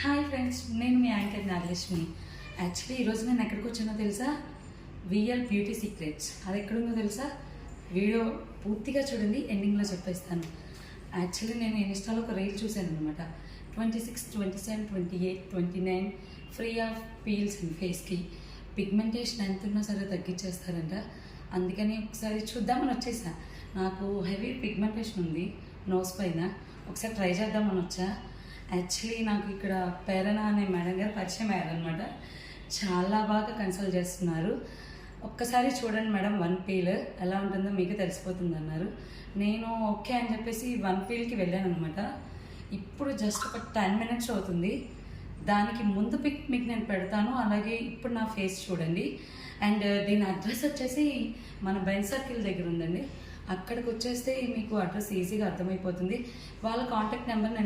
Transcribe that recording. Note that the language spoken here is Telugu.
హాయ్ ఫ్రెండ్స్, నేను మీ యాంకర్ నాగలక్ష్మి. యాక్చువల్లీ ఈరోజు నేను ఎక్కడికి వచ్చానో తెలుసా? VL beauty secrets. అది ఎక్కడుందో తెలుసా? వీడియో పూర్తిగా చూడండి, ఎండింగ్లో చెప్పేస్తాను. యాక్చువల్లీ నేను ఇన్స్టాలో ఒక రీల్ చూశాను అనమాట. 26, 27, 28, 29 ఫ్రీ ఆఫ్ పీల్స్ అండ్ ఫేస్కి పిగ్మెంటేషన్ ఎంత ఉన్నా సరే తగ్గించేస్తారంట. అందుకని ఒకసారి చూద్దామని వచ్చేసా. నాకు హెవీ పిగ్మెంటేషన్ ఉంది నోస్ పైన, ఒకసారి ట్రై చేద్దామని వచ్చా. యాక్చువల్లీ నాకు ఇక్కడ పేరణ అనే మేడం గారు పరిచయం అయ్యారనమాట. చాలా బాగా కన్సల్ట్ చేస్తున్నారు. ఒక్కసారి చూడండి మేడం, 1 పీల్ ఎలా ఉంటుందో మీకు తెలిసిపోతుంది అన్నారు. నేను ఓకే అని చెప్పేసి 1 పీల్కి వెళ్ళాను అనమాట. ఇప్పుడు జస్ట్ ఒక 10 మినిట్స్ అవుతుంది. దానికి ముందు పిక్ మీకు నేను పెడతాను, అలాగే ఇప్పుడు నా ఫేస్ చూడండి. అండ్ దీని అడ్రస్ వచ్చేసి మన బెన్ సర్కిల్ దగ్గర ఉందండి. అక్కడికి వచ్చేస్తే మీకు అడ్రస్ ఈజీగా అర్థమైపోతుంది. వాళ్ళ కాంటాక్ట్ నెంబర్ నేను